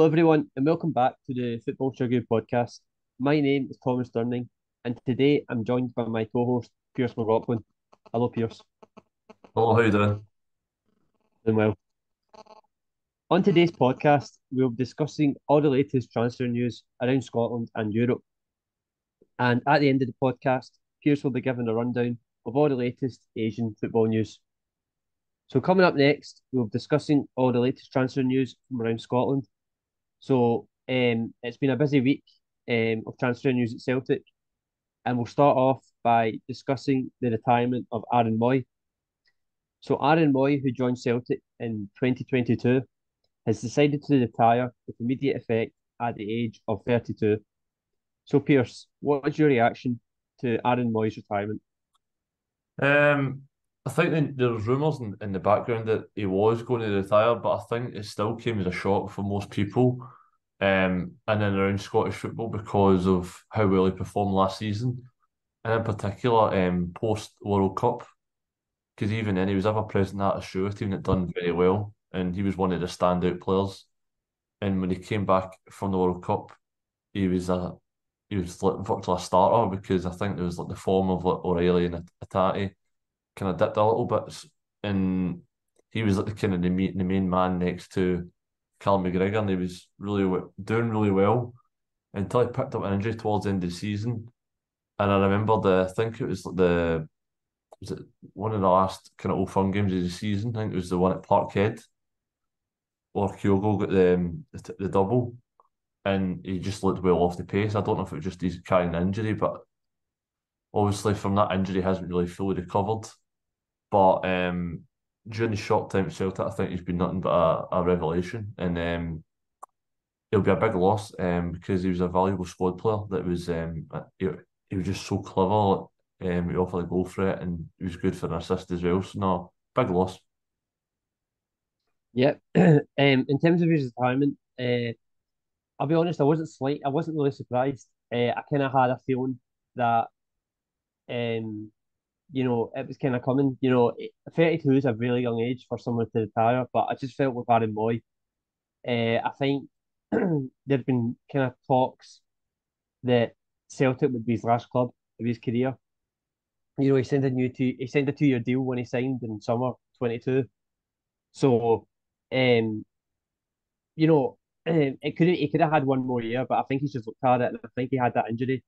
Hello, everyone, and welcome back to the Football Chuggu Podcast. My name is Thomas Durning, and today I'm joined by my co-host, Pearse McLaughlin. Hello, Pearse. Hello, how you doing? Doing well. On today's podcast, we'll be discussing all the latest transfer news around Scotland and Europe. And at the end of the podcast, Pearse will be giving a rundown of all the latest Asian football news. So coming up next, we'll be discussing all the latest transfer news from around Scotland. So it's been a busy week of transfer news at Celtic. And we'll start off by discussing the retirement of Aaron Mooy. So Aaron Mooy, who joined Celtic in 2022, has decided to retire with immediate effect at the age of 32. So Pearse, what is your reaction to Aaron Mooy's retirement? Um, I think there's rumours in the background that he was going to retire, but I think it still came as a shock for most people, and then around Scottish football because of how well he performed last season, and in particular, post World Cup, because even then he was ever present at a show team that done very well, and he was one of the standout players. And when he came back from the World Cup, he was a he was like virtually a starter because I think there was like the form of like O'Reilly and Itati kind of dipped a little bit, and he was like the kind of the main man next to Callum McGregor, and he was doing really well until he picked up an injury towards the end of the season. And I remember I think it was like was it one of the last kind of Old Firm games of the season? I think it was the one at Parkhead, or Kyogo got the double, and he just looked well off the pace. I don't know if it was just he's carrying an injury, but obviously from that injury he hasn't really fully recovered. But during the short time at Celtic, I think he's been nothing but a revelation, and it'll be a big loss because he was a valuable squad player. That was he was just so clever. He offered a goal threat, and he was good for an assist as well. So no, big loss. Yeah. In terms of his retirement, I'll be honest, I wasn't really surprised. I kind of had a feeling that um it was kind of coming. 32 is a really young age for someone to retire, but I just felt with Aaron Mooy, I think there'd been kind of talks that Celtic would be his last club of his career. He signed a 2 year deal when he signed in summer 22. So, um, you know, he could have had one more year, but I think he's just looked at it, and I think he had that injury,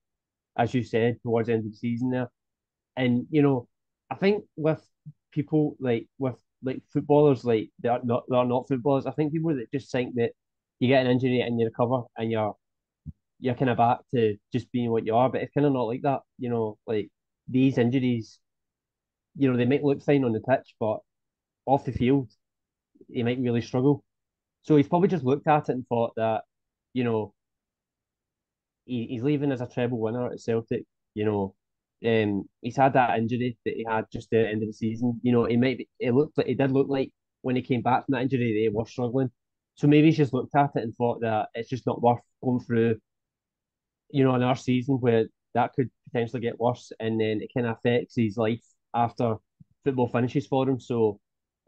as you said, towards the end of the season there. And I think with people with footballers like they are not footballers. I think people that just think that you get an injury and you recover and you're kind of back to just being what you are, but it's kind of not like that. Like these injuries, they might look fine on the pitch, but off the field, they might really struggle. So he's probably just looked at it and thought that, you know, he's leaving as a treble winner at Celtic. He's had that injury that he had just at the end of the season. It did look like when he came back from that injury that he was struggling. So maybe he's just looked at it and thought that it's just not worth going through, another season where that could potentially get worse, and then it kind of affects his life after football finishes for him. So,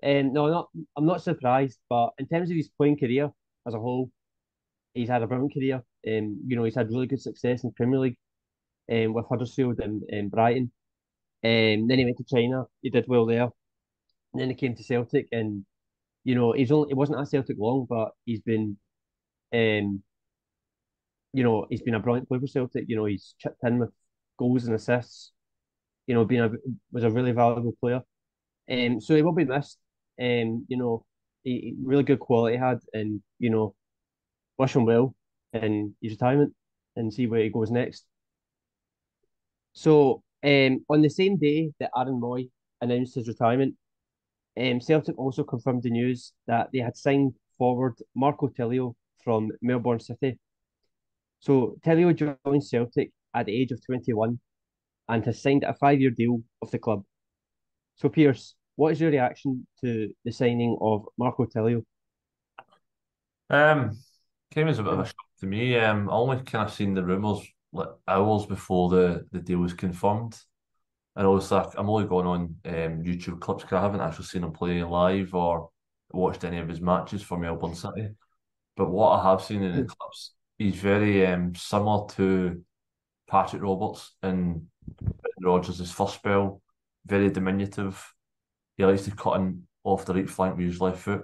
no, I'm not surprised. But in terms of his playing career as a whole, he's had a brilliant career. He's had really good success in Premier League, with Huddersfield and Brighton. Then he went to China. He did well there. And then he came to Celtic, and he wasn't at Celtic long, but um, he's been a brilliant player for Celtic. He's chipped in with goals and assists. Being a was a really valuable player. So he will be missed. Really good quality had, and wish him well in his retirement and see where he goes next. So, on the same day that Aaron Mooy announced his retirement, Celtic also confirmed the news that they had signed forward Marco Tilio from Melbourne City. So, Tilio joined Celtic at the age of 21 and has signed a 5 year deal with the club. So, Pearse, what is your reaction to the signing of Marco Tilio? Um, Came as a bit of a shock to me. I only kind of seen the rumours like hours before the deal was confirmed. And also, I'm only going on YouTube clips because I haven't actually seen him play live or watched any of his matches for Melbourne City. But what I have seen in the clips, he's very similar to Patrick Roberts in Rodgers' first spell. Very diminutive. He likes to cut in off the right flank with his left foot.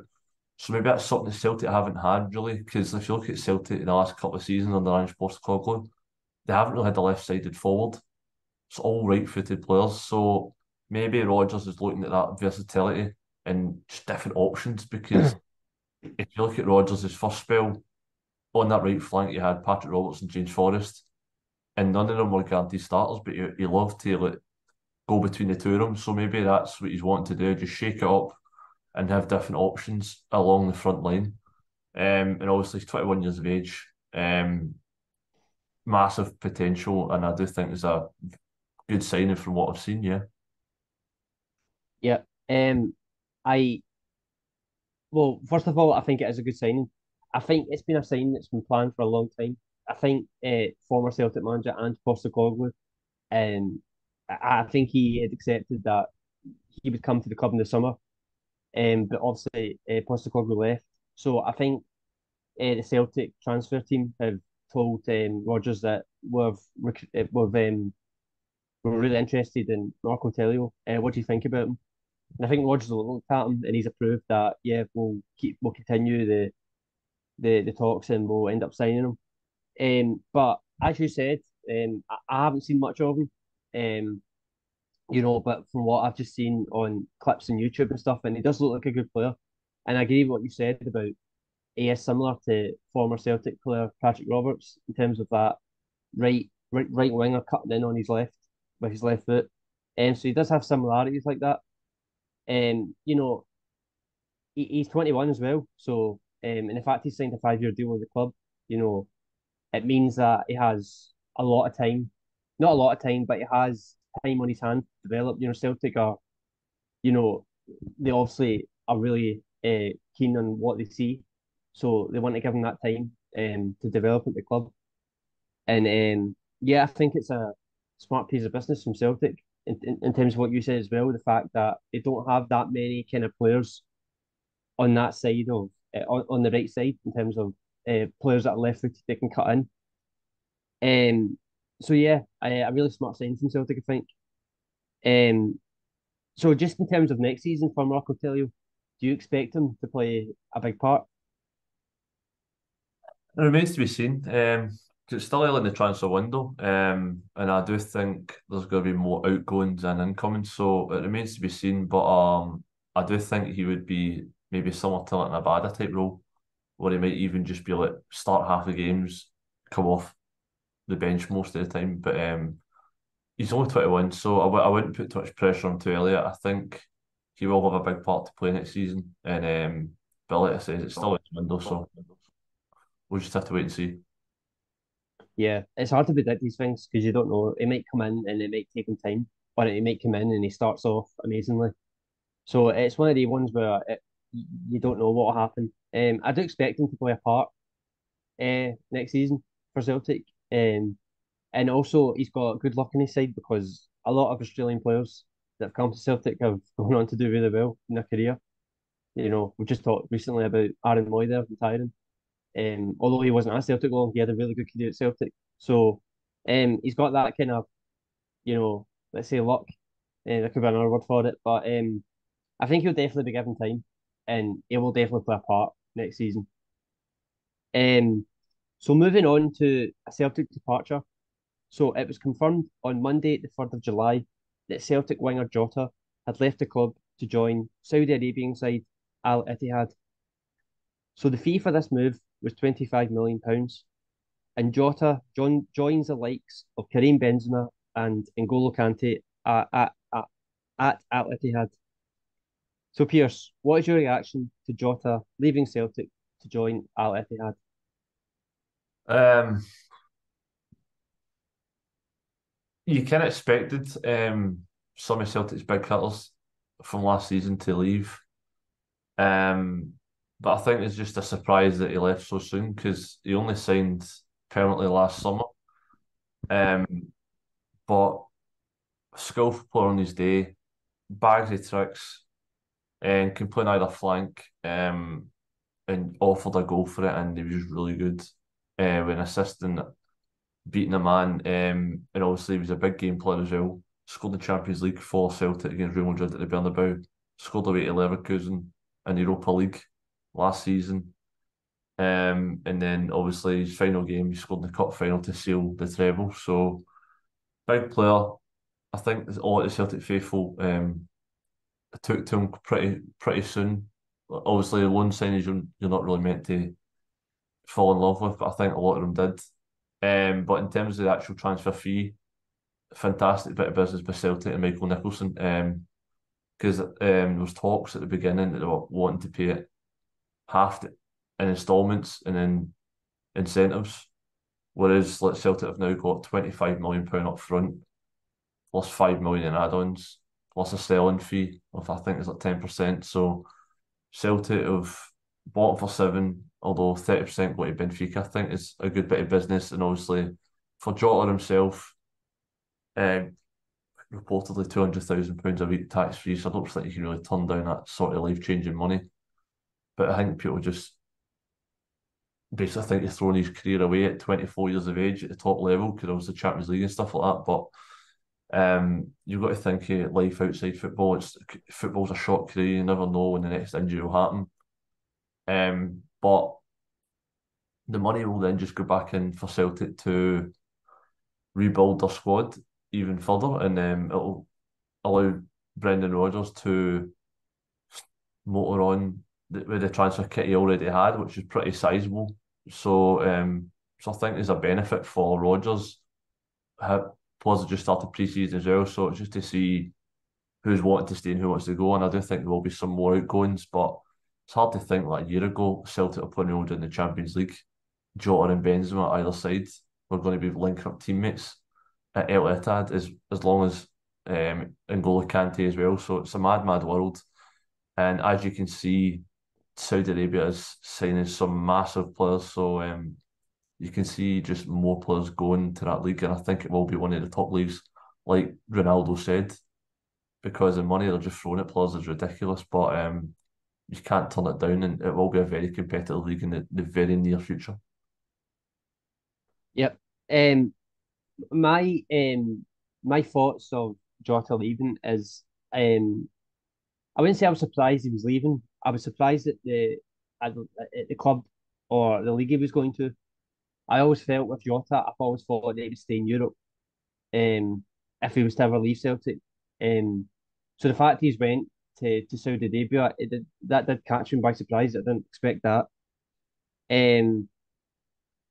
So maybe that's something that Celtic haven't had really, because if you look at Celtic in the last couple of seasons under Ange Postecoglou, they haven't really had a left-sided forward. It's all right-footed players. So maybe Rodgers is looking at that versatility and just different options, because if you look at Rodgers' first spell, on that right flank you had Patrick Roberts and James Forrest, and none of them were guaranteed starters, but he loved to like, go between the two of them. So maybe that's what he's wanting to do, just shake it up and have different options along the front line. And obviously he's 21 years of age, massive potential, and I do think it's a good signing from what I've seen. Yeah, Yeah. I Well, first of all, I think it is a good signing. I think it's been a signing that's been planned for a long time. I think former Celtic manager Ange Postecoglou, um, I think he had accepted that he would come to the club in the summer, but obviously Postecoglou left. So I think the Celtic transfer team have told Rodgers that we're really interested in Marco Tilio. What do you think about him? And I think Rodgers will look at him and he's approved that yeah we'll continue the talks and we'll end up signing him. But as you said, I haven't seen much of him. But from what I've just seen on clips on YouTube and stuff, and he does look like a good player. And I agree with what you said about he is similar to former Celtic player Patrick Roberts in terms of that right winger cutting in on his left with his left foot. So he does have similarities like that. You know, he's 21 as well. So, and the fact he's signed a 5-year deal with the club, you know, it means that he has a lot of time. Not a lot of time, but he has time on his hand to develop. Celtic are, you know, they obviously are really keen on what they see. So they want to give him that time to develop at the club. And yeah, I think it's a smart piece of business from Celtic in terms of what you said as well. The fact that they don't have that many kind of players on that side of on the right side in terms of players that are left footed they can cut in. So yeah, a really smart signing from Celtic, I think. So just in terms of next season for Marco Tilio, do you expect him to play a big part? it remains to be seen. 'Cause it's still early in the transfer window, and I do think there's going to be more outgoings than incomings, so it remains to be seen. But I do think he would be maybe similar to like an Abada type role, where he might even just be like start half the games, come off the bench most of the time. But he's only 21, so I wouldn't put too much pressure on him too early. I think he will have a big part to play next season, and but like I said, it's still in the window, so we'll just have to wait and see. Yeah, it's hard to predict these things because you don't know. It might come in and it might take him time, or it might come in and he starts off amazingly. So it's one of the ones where you don't know what will happen. I do expect him to play a part next season for Celtic. And also he's got good luck on his side because a lot of Australian players that have come to Celtic have gone on to do really well in their career. We just talked recently about Aaron Mooy there retiring. Although he wasn't at Celtic long, he had a really good career at Celtic. So he's got that kind of, let's say luck. There could be another word for it, but I think he'll definitely be given time, and he will definitely play a part next season. Um, so moving on to a Celtic departure. So it was confirmed on Monday, the 3rd of July, that Celtic winger Jota had left the club to join Saudi Arabian side Al Ittihad. So the fee for this move was £25 million, and Jota joins the likes of Karim Benzema and N'Golo Kante at Al Ittihad. So Pearse, what is your reaction to Jota leaving Celtic to join Al Ittihad? Um, you kind of expected some of Celtic's big hitters from last season to leave. But I think it's just a surprise that he left so soon because he only signed permanently last summer. Um, but skillful player on his day, bags of tricks, and can play on either flank. and offered a goal for it, and he was really good when assisting, beating a man, and obviously he was a big game player as well. Scored the Champions League for Celtic against Real Madrid at the Bernabeu. Scored away to Leverkusen in Europa League last season. And then obviously his final game, he scored in the cup final to seal the treble. So big player. I think a lot of the Celtic faithful took to him pretty soon. Obviously, the loan signings you're not really meant to fall in love with, but I think a lot of them did. But in terms of the actual transfer fee, fantastic bit of business by Celtic and Michael Nicholson. Because there was talks at the beginning that they were wanting to pay it half in instalments and then incentives, whereas like Celtic have now got £25 million up front, plus 5 million in add-ons, plus a selling fee of I think it's like 10%. So Celtic have bought for 7, although 30% go to Benfica. I think is a good bit of business, and obviously for Jota himself, um, reportedly £200,000 a week tax free. So I don't think you can really turn down that sort of life changing money. But I think people just basically think he's throwing his career away at 24 years of age at the top level because obviously Champions League and stuff like that. But you've got to think of life outside football. Football's a short career. You never know when the next injury will happen. But the money will then just go back in for Celtic to rebuild their squad even further, and it'll allow Brendan Rodgers to motor on with the transfer kit he already had, which is pretty sizable. So I think there's a benefit for Rodgers. Players have just started pre-season as well, so it's just to see who's wanting to stay and who wants to go. And I do think there will be some more outgoings, but it's hard to think like a year ago Celtic are playing Real Madrid in the Champions League. Jota and Benzema either side were going to be linking up teammates at El Ittihad as long as N'Golo Kante as well. So it's a mad world. And as you can see, Saudi Arabia is signing some massive players. So you can see just more players going to that league. And I think it will be one of the top leagues, like Ronaldo said, because the money they're just throwing at players is ridiculous. But you can't turn it down, and it will be a very competitive league in the very near future. Yep. Um, my thoughts of Jota leaving is I wouldn't say I was surprised he was leaving. I was surprised at the club or the league he was going to. I always felt with Jota, I've always thought that he would stay in Europe. If he was to ever leave Celtic. So the fact he's went to Saudi Arabia, that did catch him by surprise. I didn't expect that. Um,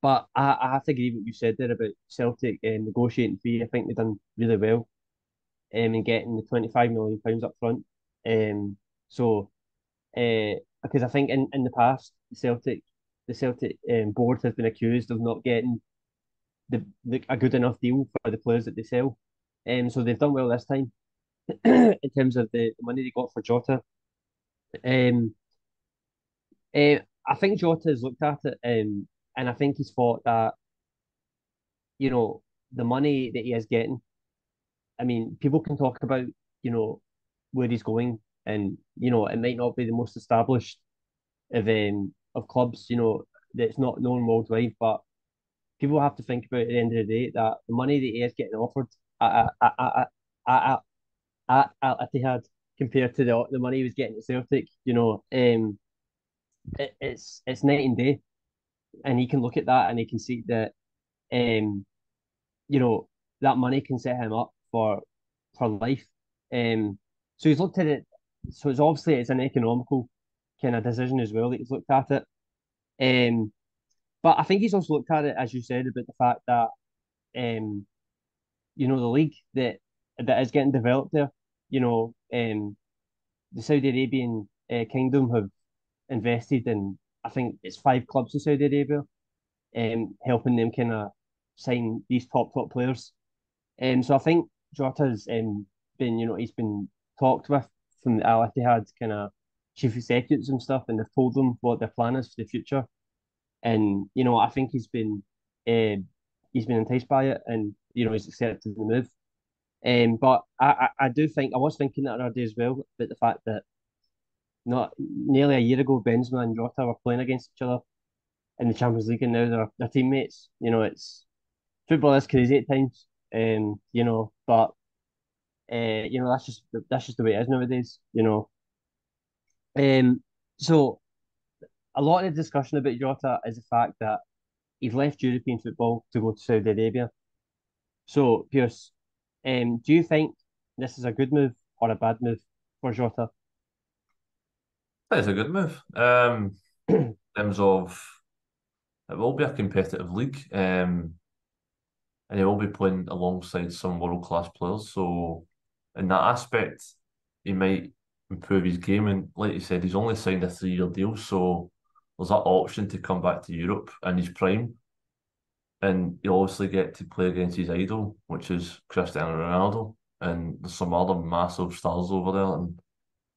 but I have to agree with what you said there about Celtic negotiating fee. I think they've done really well in getting the £25 million up front. So because I think in the past the Celtic board has been accused of not getting a good enough deal for the players that they sell. So they've done well this time in terms of the money they got for Jota. Um, I think Jota has looked at it, and I think he's thought that you know the money that he is getting. I mean, people can talk about you know where he's going, and it might not be the most established of clubs, that's not known worldwide, but people have to think about at the end of the day that the money that he is getting offered at, at Ittihad compared to the money he was getting at Celtic, it's night and day, and he can look at that and he can see that um you know that money can set him up for life. So he's looked at it. So it's an economical kind of decision as well that he's looked at it. But I think he's also looked at it, as you said, about the fact that um the league that is getting developed there. The Saudi Arabian kingdom have invested in, I think it's 5 clubs in Saudi Arabia, helping them kind of sign these top players. So I think Jota's he's been talked with from the Al Ittihad kind of chief executives and stuff, and they've told them what their plan is for the future. And I think he's been enticed by it, and he's accepted the move. But I do think I was thinking that the other day as well about the fact that not nearly a year ago, Benzema and Jota were playing against each other in the Champions League, and now they're teammates. It's football is crazy at times. But that's just the way it is nowadays. So a lot of the discussion about Jota is the fact that he's left European football to go to Saudi Arabia. So, Pearse, do you think this is a good move or a bad move for Jota? I think it's a good move. In terms of it will be a competitive league, and he will be playing alongside some world class players. So, in that aspect, he might improve his game. And like you said, he's only signed a 3 year deal, so there's that option to come back to Europe in his prime. And he'll obviously get to play against his idol, which is Cristiano Ronaldo. And there's some other massive stars over there, and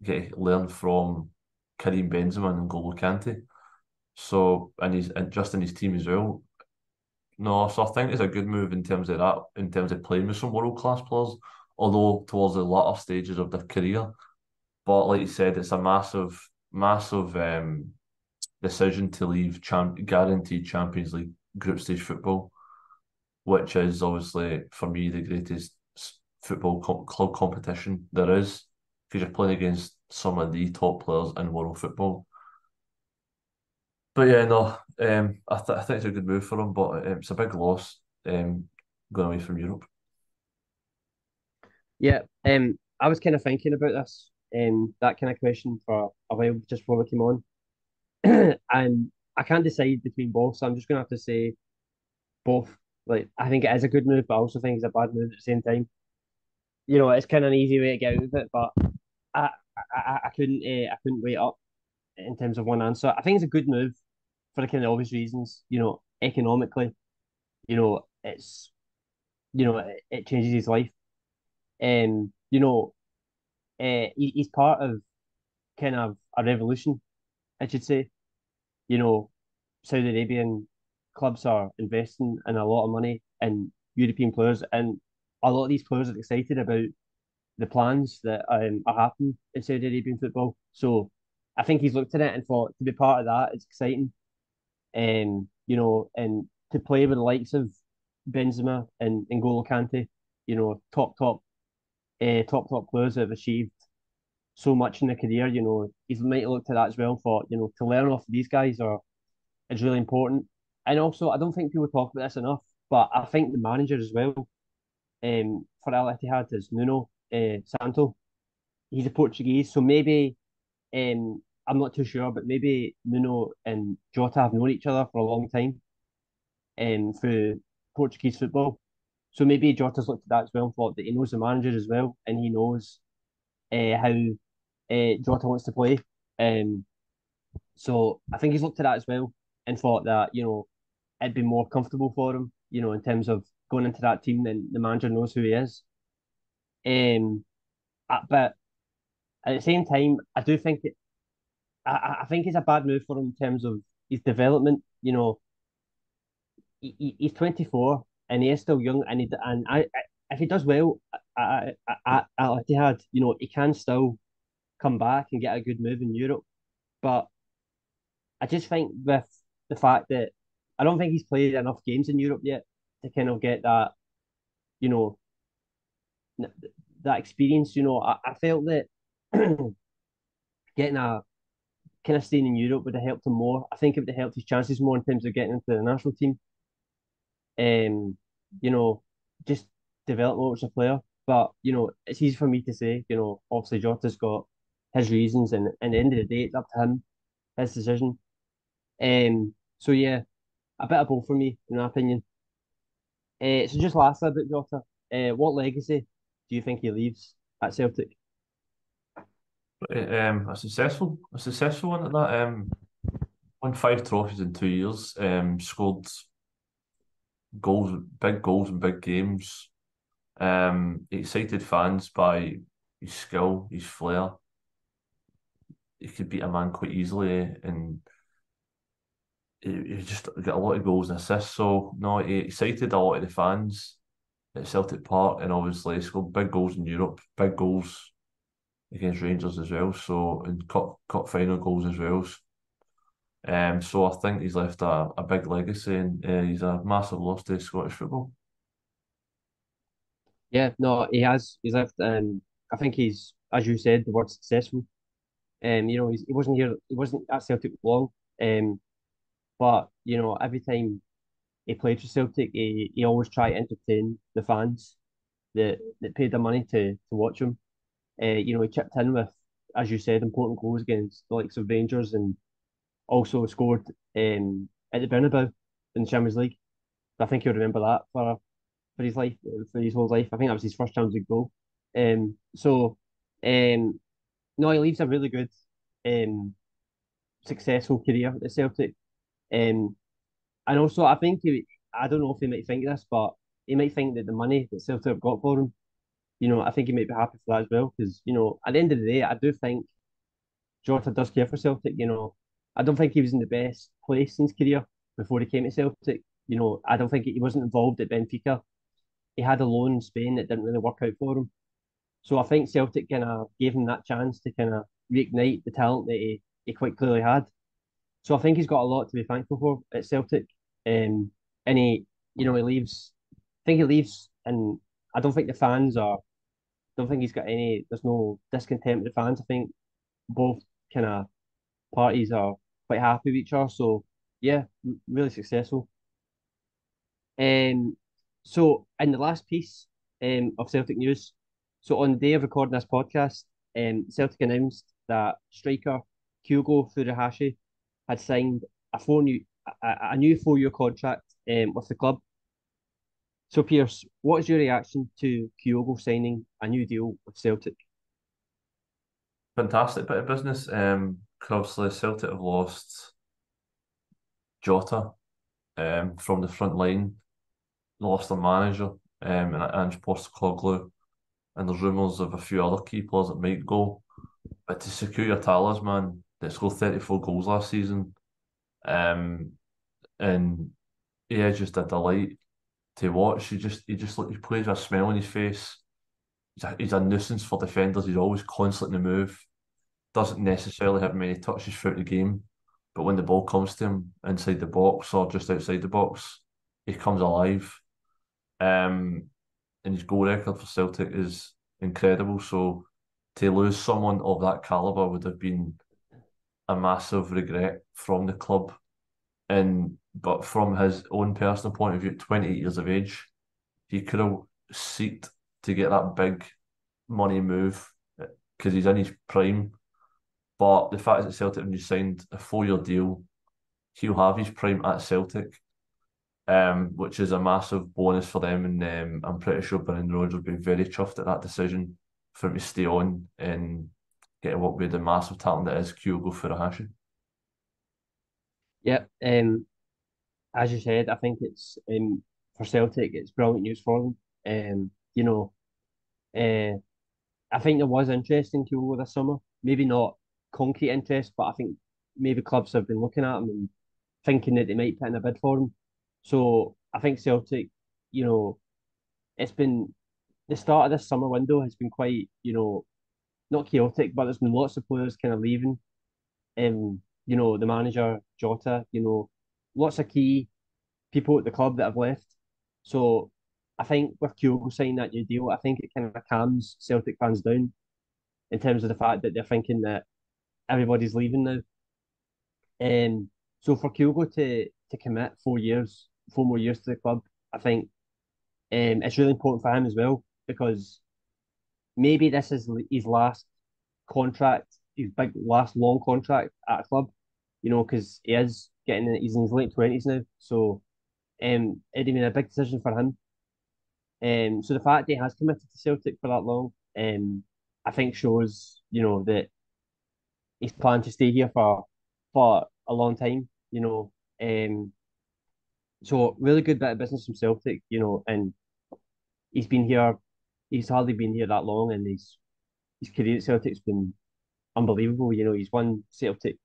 get to learn from Karim Benzema and N'Golo Kante. So, and just in his team as well. No, so I think it's a good move in terms of that, in terms of playing with some world class players, although towards the latter stages of their career. But like you said, it's a massive decision to leave guaranteed Champions League group stage football, which is obviously for me the greatest football club competition there is, because you're playing against some of the top players in world football. But yeah, no, I think it's a good move for him, but it's a big loss going away from Europe. Yeah, I was kind of thinking about this, that kind of question for a while just before we came on, and I can't decide between both, so I'm just gonna have to say both. Like, I think it is a good move, but I also think it's a bad move at the same time. It's kind of an easy way to get out of it, but I I couldn't wait up in terms of one answer. I think it's a good move for the kind of obvious reasons. Economically, it changes his life. And he's part of kind of a revolution, I should say. You know, Saudi Arabian clubs are investing in a lot of money in European players, and a lot of these players are excited about the plans that are happening in Saudi Arabian football. So I think he's looked at it and thought to be part of that, it's exciting. And to play with the likes of Benzema and N'Golo Kante, top players that have achieved so much in their career. He's might have looked at that as well for to learn off of these guys are is really important. And also, I don't think people talk about this enough, but I think the manager as well, for Al Ittihad is Nuno Santo. He's a Portuguese, so maybe I'm not too sure, but maybe Nuno and Jota have known each other for a long time through Portuguese football. So maybe Jota's looked at that as well and thought that he knows the manager as well, and he knows how Jota wants to play. Um, so I think he's looked at that as well and thought that it'd be more comfortable for him, in terms of going into that team, then the manager knows who he is. Um, but at the same time, I do think I think it's a bad move for him in terms of his development. He's 24 and he is still young, if he does well at Ittihad, he can still come back and get a good move in Europe. But I just think with the fact that I don't think he's played enough games in Europe yet to kind of get that, you know, that experience. I felt that getting a kind of staying in Europe would have helped him more. I think it would have helped his chances more in terms of getting into the national team. Um, you know, just develop more as a player. But it's easy for me to say. Obviously Jota's got his reasons, and at the end of the day, it's up to him, his decision. So yeah, a bit of both for me, in my opinion. So just lastly about Jota, what legacy do you think he leaves at Celtic? A successful one at that. Won 5 trophies in 2 years. Scored big goals in big games. Excited fans by his skill, his flair. He could beat a man quite easily, and he just got a lot of goals and assists. So no, he excited a lot of the fans at Celtic Park, and obviously scored big goals in Europe, big goals against Rangers as well. So and cup final goals as well. So I think he's left a big legacy, and he's a massive loss to Scottish football. Yeah, no, he has. He's left. I think he's, as you said, the word successful. He wasn't here. He wasn't at Celtic long. Um, but every time he played for Celtic, he always tried to entertain the fans that paid the money to watch him. He chipped in with, as you said, important goals against the likes of Rangers, and also scored at the Bernabeu in the Champions League. I think he'll remember that for his life, for his whole life. I think that was his first Champions League goal. So um, no, he leaves a really good, um, successful career at Celtic. Um, and also, I don't know if he might think this, but he might think that the money that Celtic have got for him, I think he might be happy for that as well. Because, at the end of the day, I do think Jota does care for Celtic. I don't think he was in the best place in his career before he came to Celtic. I don't think he wasn't involved at Benfica. He had a loan in Spain that didn't really work out for him. So I think Celtic kind of gave him that chance to kind of reignite the talent that he quite clearly had. So I think he's got a lot to be thankful for at Celtic. And he leaves. I think he leaves, and I don't think the fans are. Don't think he's got any. There's no discontent with the fans. I think both kind of parties are quite happy with each other. So yeah, really successful. Um, so in the last piece of Celtic news, so on the day of recording this podcast, Celtic announced that striker Kyogo Furuhashi had signed a new 4-year contract with the club. So Pearse, what is your reaction to Kyogo signing a new deal with Celtic? Fantastic bit of business. 'Cause obviously Celtic have lost Jota from the front line, lost their manager and Ange Postecoglou, and there's rumours of a few other key players that might go. But to secure your talisman that scored 34 goals last season, um, and yeah, just a delight to watch. He plays with a smile on his face. He's a nuisance for defenders. He's always constantly on the move. Doesn't necessarily have many touches throughout the game, but when the ball comes to him inside the box or just outside the box, he comes alive. Um, and his goal record for Celtic is incredible. So to lose someone of that caliber would have been a massive regret from the club. But from his own personal point of view, at 28 years of age, he could have seeked to get that big money move because he's in his prime. But the fact is that Celtic have just signed a 4-year deal, he'll have his prime at Celtic, which is a massive bonus for them. And I'm pretty sure Brendan Rodgers will be very chuffed at that decision for him to stay on and get to work with the massive talent that is Kyogo Furuhashi. Yeah, as you said, I think it's for Celtic, it's brilliant news for them. Um, you know, uh, I think there was interest in Kyogo this summer. Maybe not concrete interest, but I think maybe clubs have been looking at him and thinking that they might put in a bid for him. So I think Celtic, you know, it's been the start of this summer window has been quite, not chaotic, but there's been lots of players kind of leaving. The manager, Jota, lots of key people at the club that have left. So I think with Kyogo signing that new deal, I think it kind of calms Celtic fans down in terms of the fact that they're thinking that everybody's leaving now. So for Kyogo to commit 4 years, 4 more years to the club, I think it's really important for him as well because maybe this is his last contract, his big last long contract at a club. Because he's in his late 20s now, so it'd been a big decision for him. So the fact that he has committed to Celtic for that long, I think shows, that he's planning to stay here for a long time. So really good bit of business from Celtic, and he's been here. He's hardly been here that long, and his career at Celtic's been unbelievable. He's won Celtic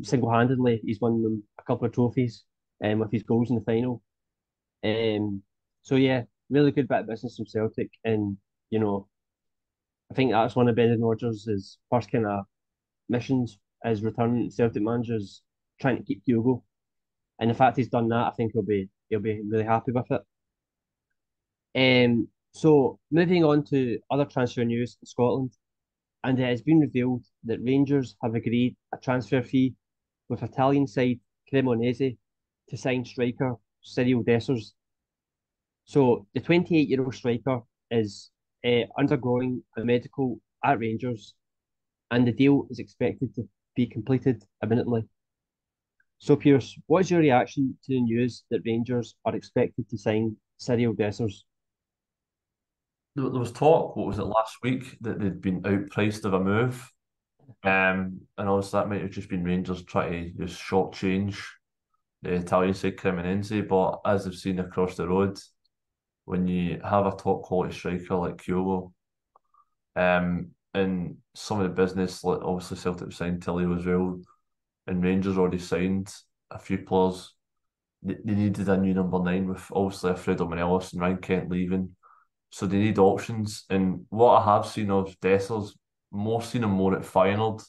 single-handedly. He's won them a couple of trophies, with his goals in the final. Um, so yeah, really good bit of business from Celtic, and you know, I think that's one of Brendan Rodgers' first kind of missions as returning Celtic managers, trying to keep Kyogo. And the fact he's done that, I think he'll be really happy with it. So moving on to other transfer news in Scotland, and it has been revealed that Rangers have agreed a transfer fee with Italian side Cremonese to sign striker Cyriel Dessers. So the 28-year-old striker is undergoing a medical at Rangers, and the deal is expected to be completed imminently. So, Pearse, what's your reaction to the news that Rangers are expected to sign Cyriel Dessers? There was talk, what was it, last week, that they'd been outpriced of a move. And also that might have just been Rangers trying to just shortchange the Italian side Cremonense, but as I've seen across the road, when you have a top quality striker like Kyogo, and some of the business, like obviously Celtic signed Tilio as well, and Rangers already signed a few players. They needed a new number nine with obviously Alfredo Morelos and Ryan Kent leaving. So they need options. And what I have seen of Dessers, seen him more at Feyenoord,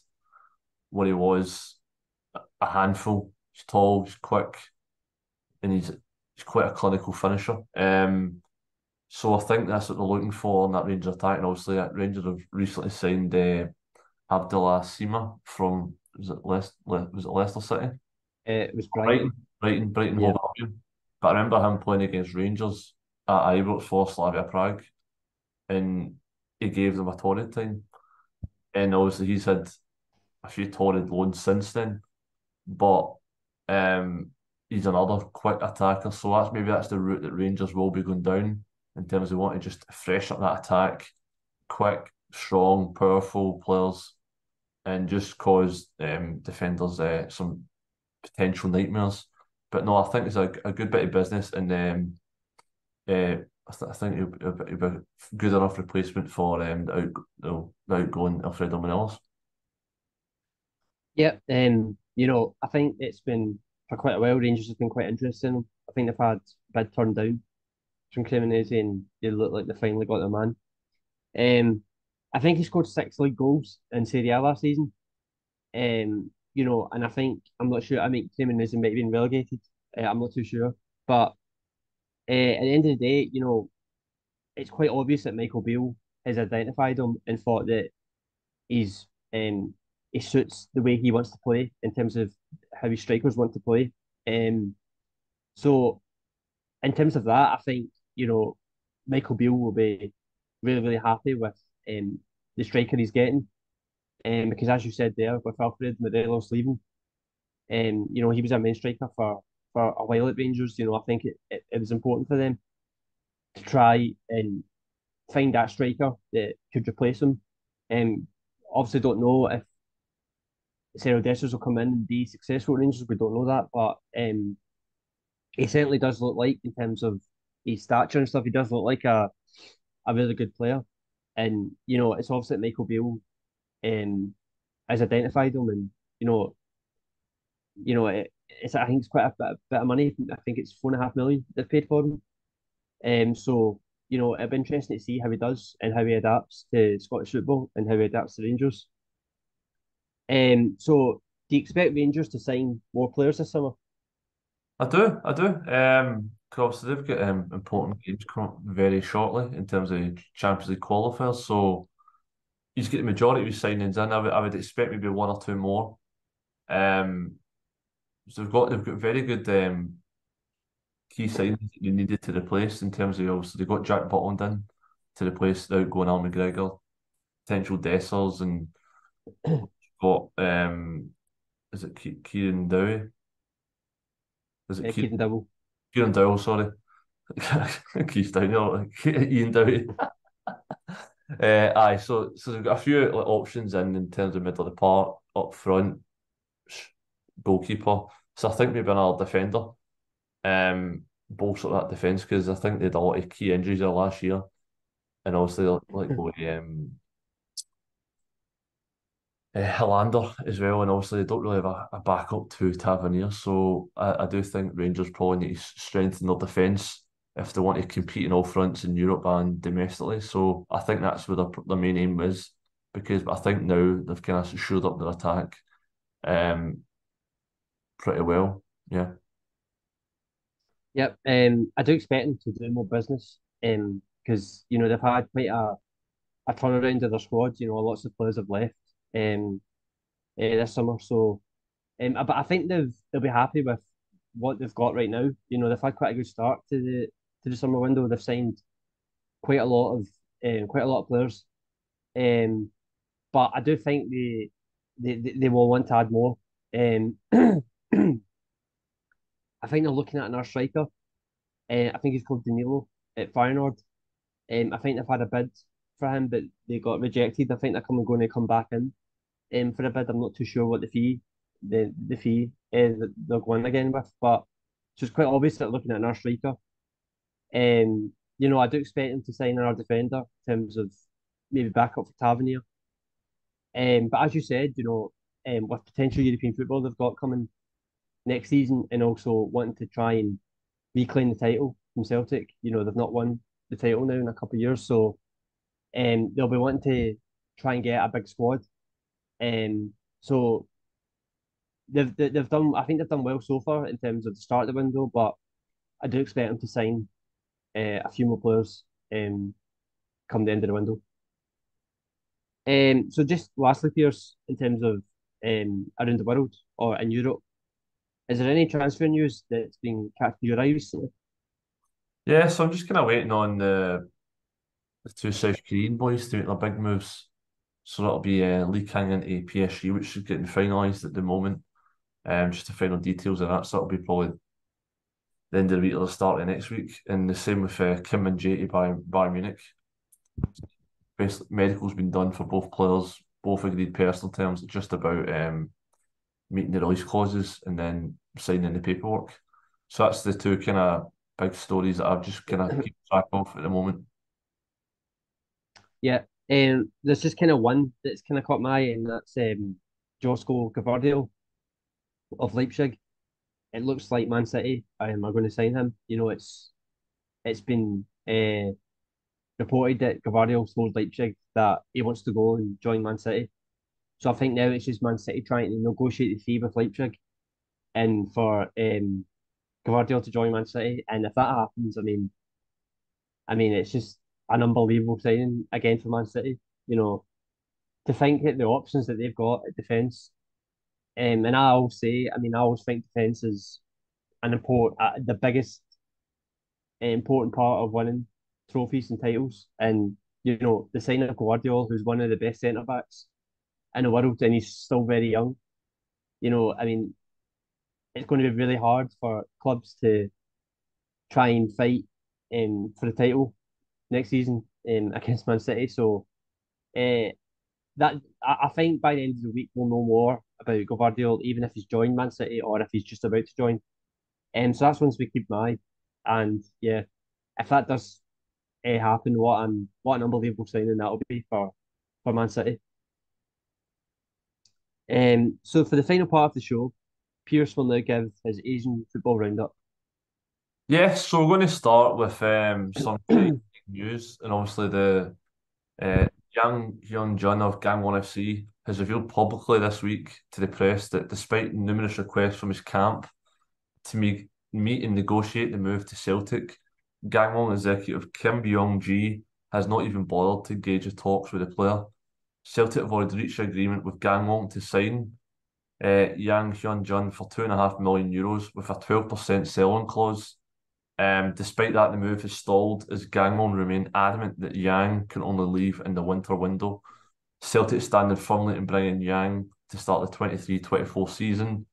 where he was a handful. He's tall, he's quick, and he's quite a clinical finisher. So I think that's what they're looking for in that Rangers attack. And obviously, Rangers have recently signed Abdullah Sima from was it Leicester City? It was Brighton, Brighton. Brighton Yeah. Hove Albion. But I remember him playing against Rangers at Ibrox for Slavia Prague, and he gave them a torrid time. And obviously, he's had a few torrid loans since then. But um, he's another quick attacker, so that's the route that Rangers will be going down in terms of wanting to just fresh up that attack, quick, strong, powerful players, and just cause defenders some potential nightmares. But no, I think it's a good bit of business, and I think he'll be a good enough replacement for the outgoing Alfredo Morelos. Yeah. I think it's been for quite a while. Rangers have been quite interesting. I think they've had a bid turned down from Cremonese, and they look like they finally got their man. I think he scored 6 league goals in Serie A last season. And I think I'm not sure. I mean, Cremonese might have been relegated. I'm not too sure, but at the end of the day, it's quite obvious that Michael Beale has identified him and thought that he's he suits the way he wants to play in terms of how his strikers want to play. So in terms of that, I think Michael Beale will be really really happy with the striker he's getting. Because as you said there, with Alfred Morelos leaving, he was a main striker for a while at Rangers. I think it was important for them to try and find that striker that could replace him. Obviously, don't know if Cyriel Dessers will come in and be successful at Rangers. We don't know that, but he certainly does look like, in terms of his stature and stuff, he does look like a really good player. And it's obviously that Michael Beale has identified him, and it's I think it's quite a bit of money. I think it's 4.5 million they've paid for him. So it'll be interesting to see how he does and how he adapts to Scottish football and how he adapts to Rangers. So do you expect Rangers to sign more players this summer? I do. 'Cause obviously they've got important games coming up very shortly in terms of Champions League qualifiers. So he's got the majority of his signings in. I would expect maybe one or two more. Um, so they've got very good key signings that you needed to replace in terms of obviously they've got Jack Butland in to replace the outgoing Al McGregor, potential Dessers, and got is it Kieran Dowie? Is it Keaton Double. Kieran Dowell, sorry. Keith down here, Ian Dowie. So they've got a few like, options in terms of middle of the park, up front, goalkeeper. So I think maybe another defender. Bolster that defence because I think they had a lot of key injuries there last year, and obviously like Hilander as well, and obviously they don't really have a backup to Tavernier. So I do think Rangers probably need to strengthen their defence if they want to compete in all fronts in Europe and domestically. So I think that's where their main aim is, because I think now they've kind of shored up their attack pretty well. Yeah. Yep. I do expect them to do more business. Because they've had quite a turnaround of their squad. Lots of players have left. This summer. So, but I think they'll be happy with what they've got right now. They've had quite a good start to the summer window. They've signed quite a lot of players. Um, but I do think they will want to add more. I think they're looking at another striker. I think he's called Danilo at Feyenoord. I think they've had a bid for him, but they got rejected. I think they're going to come back in for a bid. I'm not too sure what the fee that they're going again with, but it's quite obvious that they're looking at another striker. I do expect them to sign another defender in terms of maybe backup for Tavernier. But as you said, with potential European football they've got coming next season, and also wanting to try and reclaim the title from Celtic. They've not won the title now in a couple of years, so they'll be wanting to try and get a big squad. So they've done. I think they've done well so far in terms of the start of the window, but I do expect them to sign a few more players come the end of the window. So just lastly, Pearse, in terms of around the world or in Europe, is there any transfer news that's been catching your eye recently? Yeah, so I'm just kind of waiting on the two South Korean boys to make their big moves. So that'll be Lee Kang-In to PSG, which is getting finalised at the moment. Just the final details of that. So that'll be probably the end of the week or the start of next week. And the same with Kim Min-Jae to Bayern Munich. Basically, medical's been done for both players, both agreed personal terms, just about meeting the release clauses and then signing the paperwork. So that's the two kind of big stories that I've just kind of keep track of at the moment. Yeah, there's just kind of one that's kind of caught my eye, and that's Josko Gvardiol of Leipzig. It looks like Man City are going to sign him. It's been reported that Gvardiol told Leipzig that he wants to go and join Man City. So I think now it's just Man City trying to negotiate the fee with Leipzig and for Gvardiol to join Man City. And if that happens, I mean, it's just an unbelievable signing again for Man City. To think that the options that they've got at defence. And I always say, I always think defence is the biggest important part of winning trophies and titles. And the signing of Guardiola, who's one of the best centre backs in the world, and he's still very young. It's going to be really hard for clubs to try and fight for the title next season against Man City. So uh, I think by the end of the week we'll know more about Gvardiol, even if he's joined Man City or if he's just about to join. So that's one we keep an eye. And yeah, if that does happen, what an unbelievable signing that'll be for Man City. So for the final part of the show, Pearse will now give his Asian football roundup. Yes, so we're going to start with some pretty big news, and obviously the young Hyun-Jun of Gangwon FC has revealed publicly this week to the press that despite numerous requests from his camp to meet and negotiate the move to Celtic, Gangwon executive Kim Byung-ji has not even bothered to engage the talks with the player. Celtic have already reached an agreement with Gangwon to sign Yang Hyun-Jun for €2.5 million with a 12% sell-on clause. Despite that, the move has stalled as Gangwon remain adamant that Yang can only leave in the winter window. Celtic standing firmly to bring in Yang to start the 23-24 season.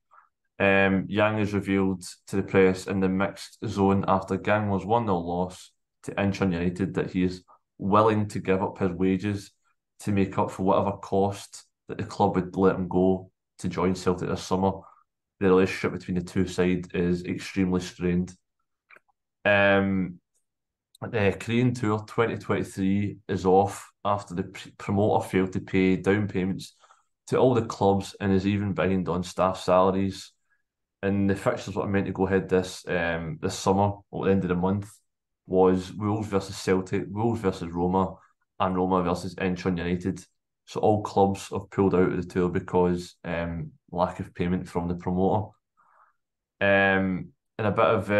Yang is revealed to the press in the mixed zone after Gangwon's 1-0 loss to Incheon United that he is willing to give up his wages to make up for whatever cost that the club would let him go to join Celtic this summer. The relationship between the two sides is extremely strained. The Korean Tour 2023 is off after the promoter failed to pay down payments to all the clubs and is even behind on staff salaries. And the fixtures were meant to go ahead this summer or the end of the month. was Wolves versus Celtic, Wolves versus Roma, and Roma versus Incheon United. So all clubs have pulled out of the tour because lack of payment from the promoter. And a bit of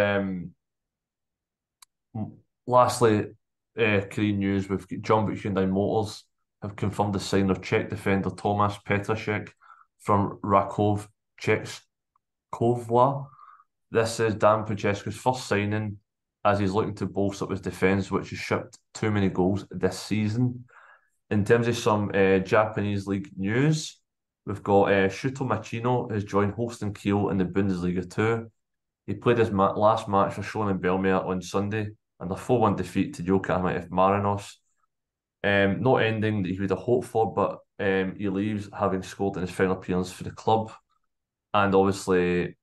lastly, Korean news, we've got Jeonbuk Hyundai Motors have confirmed the signing of Czech defender Thomas Petrashek from Rakov Českovla. This is Dan Francesco's first signing as he's looking to bolster up his defence, which has shipped too many goals this season. In terms of some Japanese league news, we've got Shuto Machino has joined Holstein Kiel in the Bundesliga 2. He played his last match for Shonan Belmare on Sunday and a 4-1 defeat to Yokohama F. Marinos. Not ending that he would have hoped for, but he leaves having scored in his final appearance for the club. And obviously,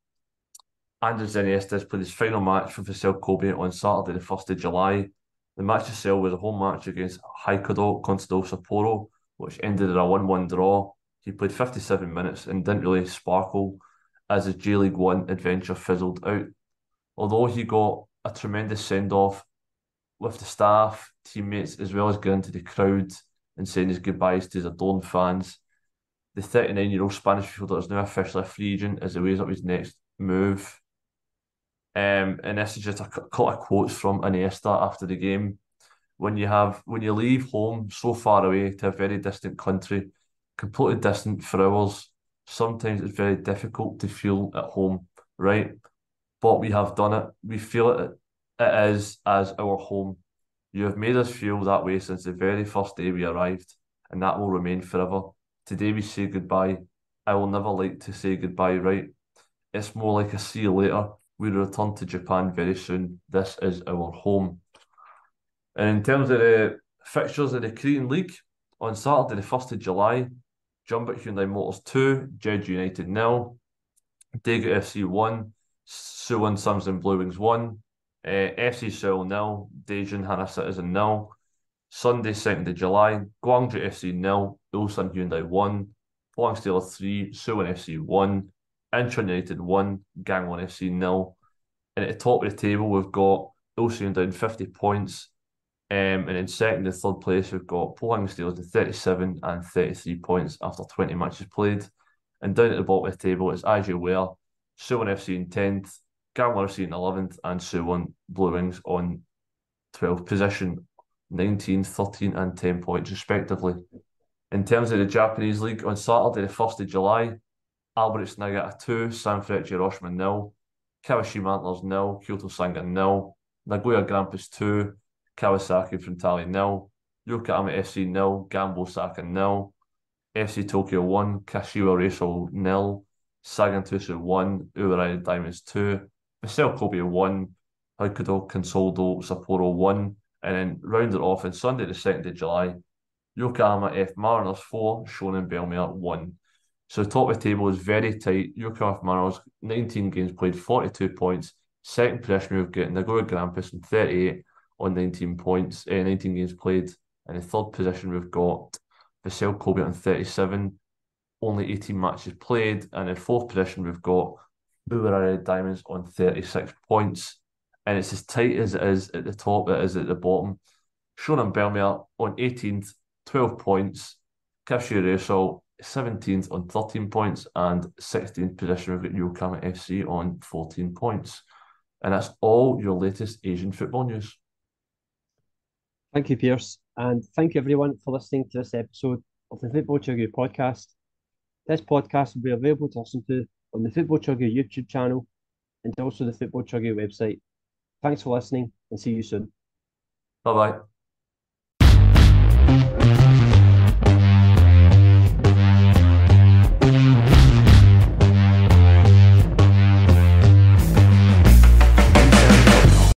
Andres Iniestas played his final match for Vissel Kobe on Saturday, the 1st of July. The match itself was a home match against Hokkaido Consadole Sapporo, which ended in a 1-1 draw. He played 57 minutes and didn't really sparkle as his J League One adventure fizzled out. Although he got a tremendous send-off with the staff, teammates, as well as going to the crowd and saying his goodbyes to his adored fans, the 39-year-old Spanish fielder is now officially a free agent as he weighs up his next move. And this is just a couple of quotes from Iniesta after the game. When you leave home so far away to a very distant country, completely distant for hours, sometimes it's very difficult to feel at home, right? But we have done it. We feel it is as our home. You have made us feel that way since the very first day we arrived, and that will remain forever. Today we say goodbye. I will never like to say goodbye, right? It's more like a see you later. We return to Japan very soon. This is our home. And in terms of the fixtures of the Korean League, on Saturday, the 1st of July, Jeonbuk Hyundai Motors 2, Jeju United 0, Daegu FC 1, Suwon Samsung Blue Wings 1, FC Seoul 0, Daejeon Hana Citizen 0. Sunday, 2nd of July, Gwangju FC 0, Ulsan Hyundai 1, Pohang Steelers 3, Suwon FC 1, Incheon United 1, Gangwon FC 0. And at the top of the table, we've got Ulsan down 50 points. And in second and third place, we've got Pohang Steelers in 37 and 33 points after 20 matches played. And down at the bottom of the table is, as you were, Suwon FC in 10th, Gangwon FC in 11th, and Suwon Blue Wings on 12th position, 19, 13 and 10 points respectively. In terms of the Japanese League, on Saturday, the 1st of July, Albirex Niigata 2, Sanfrecce Hiroshima 0, Kawashima Antlers 0, Kyoto Sanga 0, Nagoya Grampus 2, Kawasaki Frontale 0, Yokohama FC 0, Gambo Osaka 0, FC Tokyo 1, Kashiwa Reysol 0, Sagan Tosu 1, Urai Diamonds 2, Vissel Kobe 1, Hokkaido Consadole Sapporo 1, and then rounded off on Sunday the 2nd of July, Yokohama F Mariners 4, Shonan Belmare 1. So the top of the table is very tight. Yokohama F Mariners, 19 games played, 42 points. Second position we've got Nagoya Grampus in 38 on 19 points, 19 games played. And in third position we've got Vissel Kobe on 37, only 18 matches played. And in fourth position we've got Urai Diamonds on 36 points. And it's as tight as it is at the top, it is at the bottom. Shonan Belmare on 18th, 12 points. Kashiwa Reysol 17th on 13 points, and 16th position we've got Yokohama FC on 14 points. And that's all your latest Asian football news. Thank you, Pearse, and thank you everyone for listening to this episode of the Football Chuggu Podcast. This podcast will be available to listen to on the Football Chuggu YouTube channel and also the Football Chuggu website. Thanks for listening and see you soon. Bye-bye.